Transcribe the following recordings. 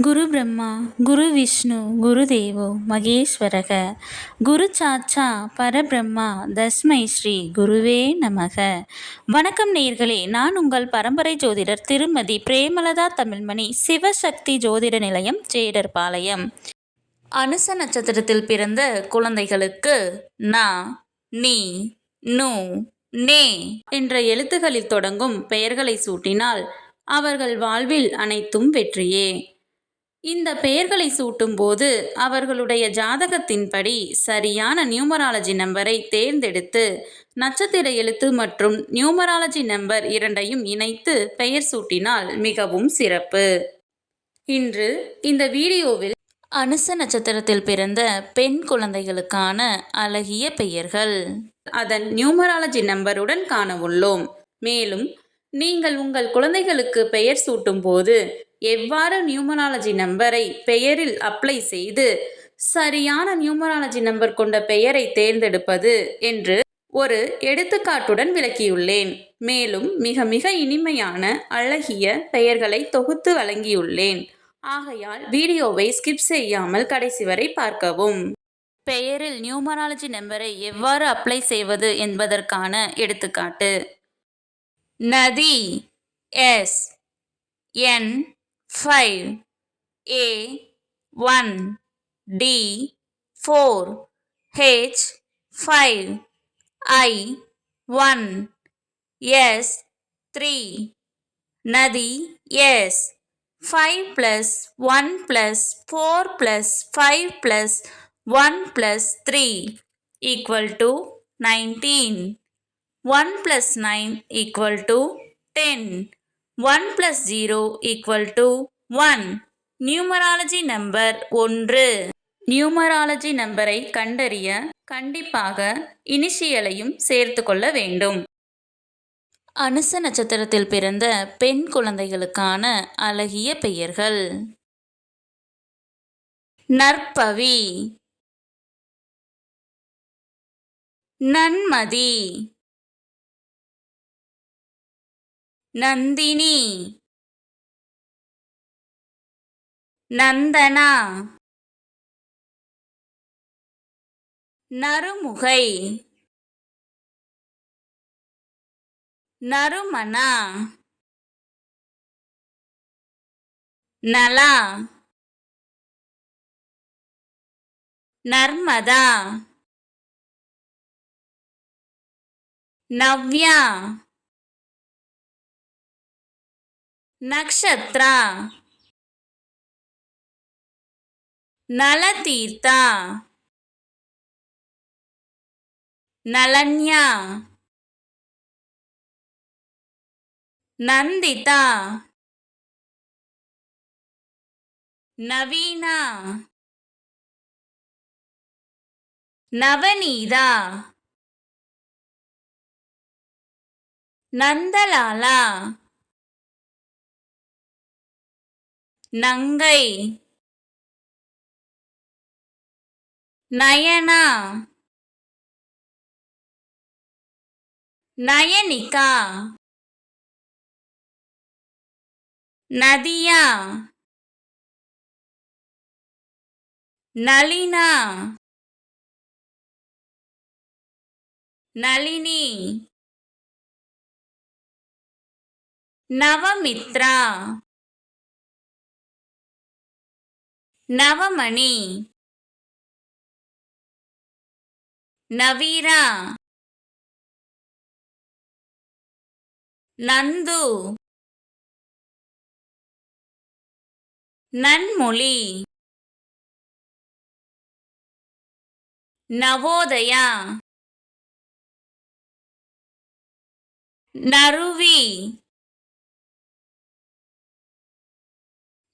குரு பிரம்மா குரு விஷ்ணு குரு தேவோ மகேஸ்வரக குரு சாட்சா பரபிரம்மா தஸ்மை ஸ்ரீ குருவே நமக. வணக்கம் நேயர்களே, நான் உங்கள் பரம்பரை ஜோதிடர் திருமதி பிரேமலதா தமிழ்மணி, சிவசக்தி ஜோதிட நிலையம், ஜேடர்பாளையம். அனுச நட்சத்திரத்தில் பிறந்த குழந்தைகளுக்கு ந, நி, நு, நே என்ற எழுத்துகளில் தொடங்கும் பெயர்களை சூட்டினால் அவர்கள் வாழ்வில் அனைத்தும் வெற்றியே. இந்த பெயர்களை சூட்டும் போது அவர்களுடைய ஜாதகத்தின்படி சரியான நியூமராலஜி நம்பரை தேர்ந்தெடுத்து நட்சத்திர எழுத்து மற்றும் நியூமராலஜி நம்பர் இரண்டையும் இணைத்து பெயர் சூட்டினால் மிகவும் சிறப்பு. இன்று இந்த வீடியோவில் அனுச நட்சத்திரத்தில் பிறந்த பெண் குழந்தைகளுக்கான அழகிய பெயர்கள் அதன் நியூமராலஜி நம்பருடன் காண உள்ளோம். மேலும் நீங்கள் உங்கள் குழந்தைகளுக்கு பெயர் சூட்டும் போது எவ்வாறு நியூமராலஜி நம்பரை பெயரில் அப்ளை செய்து சரியான நியூமராலஜி நம்பர் கொண்ட பெயரை தேர்ந்தெடுப்பது என்று ஒரு எடுத்துக்காட்டுடன் விளக்கியுள்ளேன். மேலும் மிக மிக இனிமையான அழகிய பெயர்களை தொகுத்து வழங்கியுள்ளேன். ஆகையால் வீடியோவை ஸ்கிப் செய்யாமல் கடைசி வரை பார்க்கவும். பெயரில் நியூமராலஜி நம்பரை எவ்வாறு அப்ளை செய்வது என்பதற்கான எடுத்துக்காட்டு. நதி S N 5 A 1 D 4 H 5 I 1 S 3 நதி S 5 plus 1 plus 4 plus 5 plus 1 plus 3 equal to 19. 1 plus 9 equal to 10. 1 plus 0 equal to 1. Numerology number 1. Numerology நம்பரை கண்டறிய கண்டிப்பாக இனிஷியலையும் சேர்த்து கொள்ள வேண்டும். அனுச நட்சத்திரத்தில் பிறந்த பெண் குழந்தைகளுக்கான அழகிய பெயர்கள். நற்பவி, நன்மதி, நந்தினி, நந்தனா, நறுமுகை, நறுமணா, நலா, நர்மதா, நவ்யா, நக்ஷத்ரா, நலதீர்த்தா, நலன்யா, நந்திதா, நவீனா, நவநீதா, நந்தலாலா, நங்கை, நயனா, நயனிகா, நதியா, நளினா, நளினி, நவமித்ரா, நவமணி, நவீரா, நந்து, நன்மொழி, நவோதயா, நறுவி,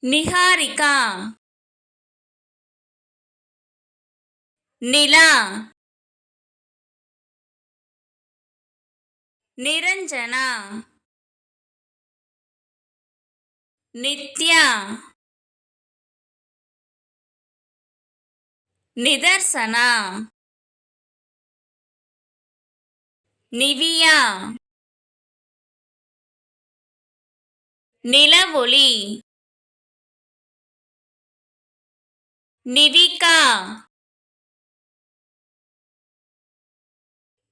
நிஹாரிகா, நிலா, நிரஞ்சனா, நித்யா, நிதர்சனா, நிவியா, நிலவொளி, நிவிகா,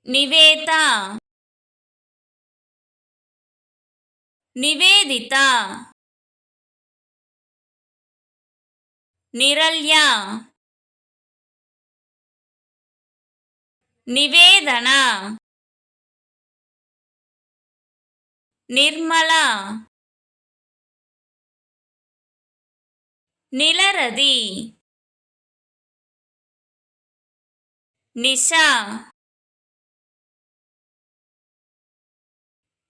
நிவேதா, நிவேதிதா, நிரல்யா, நிவேதனா, நிர்மலா, நிலரதி, நிஷா,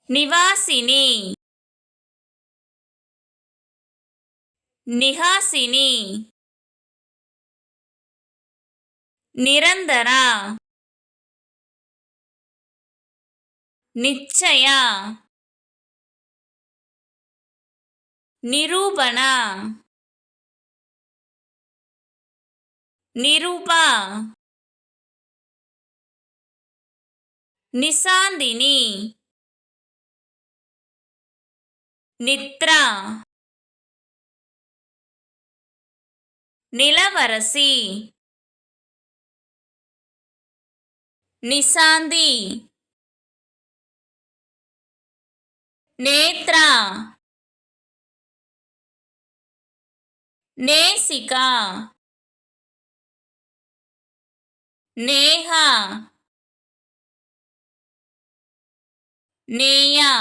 நிவாசினி, நிஹாசினி, நிரந்தரா, நிச்சயா, நிரூபணா, நிருபா, நிசாந்தினி, நித்ரா, நிலவரசி, நிசாந்தி, நேத்ரா, நேசிகா, நேஹா, நேயா.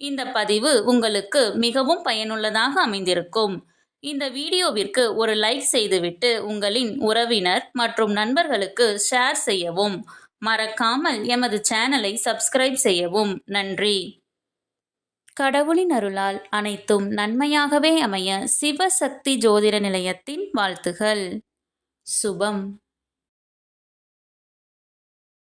இந்த பதிவு உங்களுக்கு மிகவும் பயனுள்ளதாக அமைந்திருக்கும். இந்த வீடியோவிற்கு ஒரு லைக் செய்துவிட்டு உங்களின் உறவினர் மற்றும் நண்பர்களுக்கு ஷேர் செய்யவும். மறக்காமல் எமது சேனலை சப்ஸ்கிரைப் செய்யவும். நன்றி. கடவுளின் அருளால் அனைத்தும் நன்மையாகவே அமைய சிவசக்தி ஜோதிட நிலையத்தின் வாழ்த்துகள். சுபம்.